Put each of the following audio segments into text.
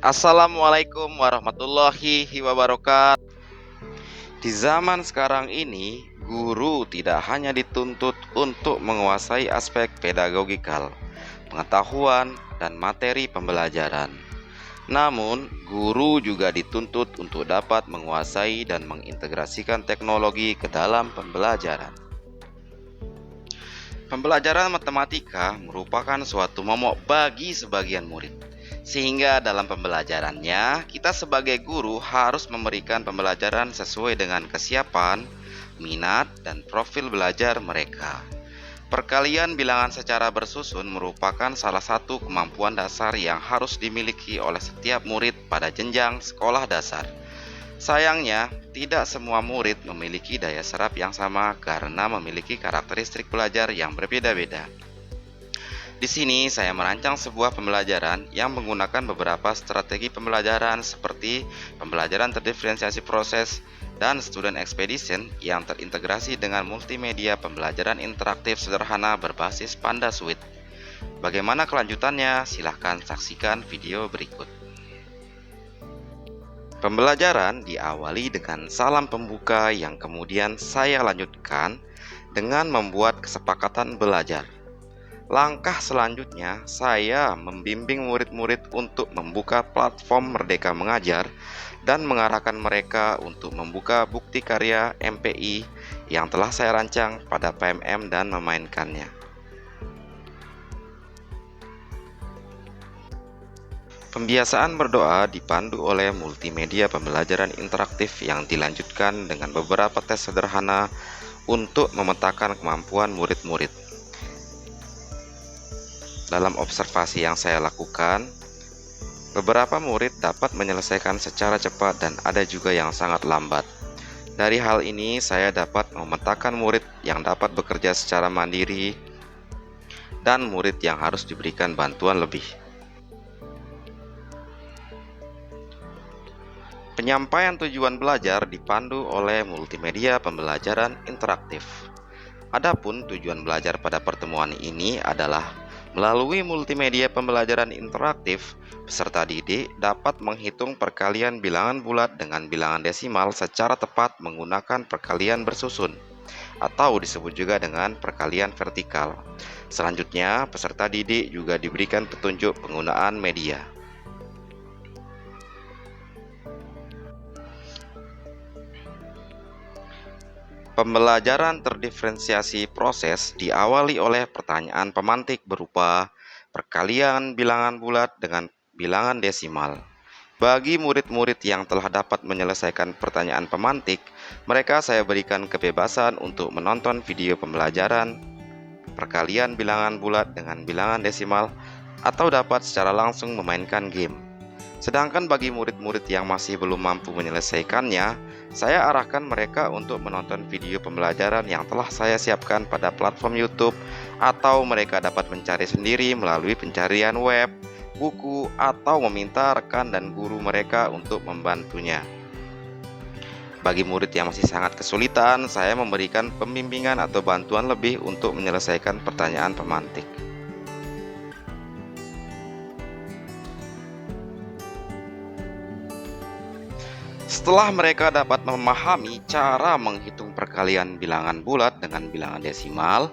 Assalamualaikum warahmatullahi wabarakatuh. Di zaman sekarang ini, guru tidak hanya dituntut untuk menguasai aspek pedagogikal, pengetahuan, dan materi pembelajaran. Namun, guru juga dituntut untuk dapat menguasai dan mengintegrasikan teknologi ke dalam pembelajaran. Pembelajaran matematika merupakan suatu momok bagi sebagian murid, sehingga dalam pembelajarannya kita sebagai guru harus memberikan pembelajaran sesuai dengan kesiapan, minat, dan profil belajar mereka. Perkalian bilangan secara bersusun merupakan salah satu kemampuan dasar yang harus dimiliki oleh setiap murid pada jenjang sekolah dasar. Sayangnya, tidak semua murid memiliki daya serap yang sama karena memiliki karakteristik belajar yang berbeda-beda. Di sini saya merancang sebuah pembelajaran yang menggunakan beberapa strategi pembelajaran seperti pembelajaran terdiferensiasi proses dan student expedition yang terintegrasi dengan multimedia pembelajaran interaktif sederhana berbasis Panda Suite. Bagaimana kelanjutannya? Silahkan saksikan video berikut. Pembelajaran diawali dengan salam pembuka yang kemudian saya lanjutkan dengan membuat kesepakatan belajar. Langkah selanjutnya, saya membimbing murid-murid untuk membuka platform Merdeka Mengajar dan mengarahkan mereka untuk membuka bukti karya MPI yang telah saya rancang pada PMM dan memainkannya. Pembiasaan berdoa dipandu oleh multimedia pembelajaran interaktif yang dilanjutkan dengan beberapa tes sederhana untuk memetakan kemampuan murid-murid. Dalam observasi yang saya lakukan, beberapa murid dapat menyelesaikan secara cepat dan ada juga yang sangat lambat. Dari hal ini, saya dapat memetakan murid yang dapat bekerja secara mandiri dan murid yang harus diberikan bantuan lebih. Penyampaian tujuan belajar dipandu oleh multimedia pembelajaran interaktif. Adapun tujuan belajar pada pertemuan ini adalah melalui multimedia pembelajaran interaktif, peserta didik dapat menghitung perkalian bilangan bulat dengan bilangan desimal secara tepat menggunakan perkalian bersusun, atau disebut juga dengan perkalian vertikal. Selanjutnya, peserta didik juga diberikan petunjuk penggunaan media. Pembelajaran terdiferensiasi proses diawali oleh pertanyaan pemantik berupa perkalian bilangan bulat dengan bilangan desimal. Bagi murid-murid yang telah dapat menyelesaikan pertanyaan pemantik, mereka saya berikan kebebasan untuk menonton video pembelajaran perkalian bilangan bulat dengan bilangan desimal atau dapat secara langsung memainkan game. Sedangkan bagi murid-murid yang masih belum mampu menyelesaikannya, saya arahkan mereka untuk menonton video pembelajaran yang telah saya siapkan pada platform YouTube, atau mereka dapat mencari sendiri melalui pencarian web, buku, atau meminta rekan dan guru mereka untuk membantunya. Bagi murid yang masih sangat kesulitan, saya memberikan pembimbingan atau bantuan lebih untuk menyelesaikan pertanyaan pemantik. Setelah mereka dapat memahami cara menghitung perkalian bilangan bulat dengan bilangan desimal,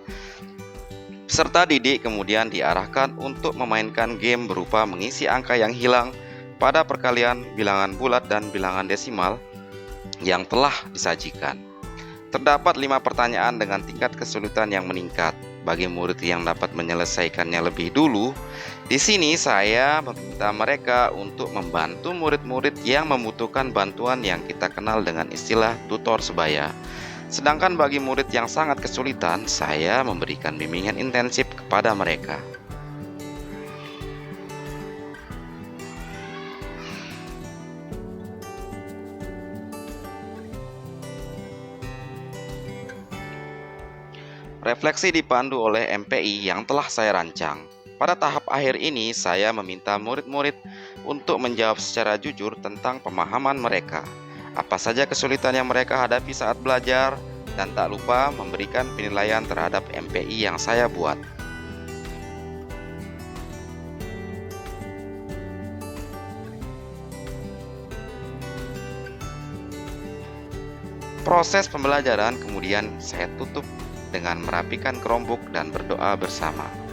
peserta didik kemudian diarahkan untuk memainkan game berupa mengisi angka yang hilang pada perkalian bilangan bulat dan bilangan desimal yang telah disajikan. Terdapat 5 pertanyaan dengan tingkat kesulitan yang meningkat. Bagi murid yang dapat menyelesaikannya lebih dulu, di sini saya meminta mereka untuk membantu murid-murid yang membutuhkan bantuan yang kita kenal dengan istilah tutor sebaya. Sedangkan bagi murid yang sangat kesulitan, saya memberikan bimbingan intensif kepada mereka. Refleksi dipandu oleh MPI yang telah saya rancang. Pada tahap akhir ini, saya meminta murid-murid untuk menjawab secara jujur tentang pemahaman mereka, apa saja kesulitan yang mereka hadapi saat belajar, dan tak lupa memberikan penilaian terhadap MPI yang saya buat. Proses pembelajaran kemudian saya tutup dengan merapikan kerombok dan berdoa bersama.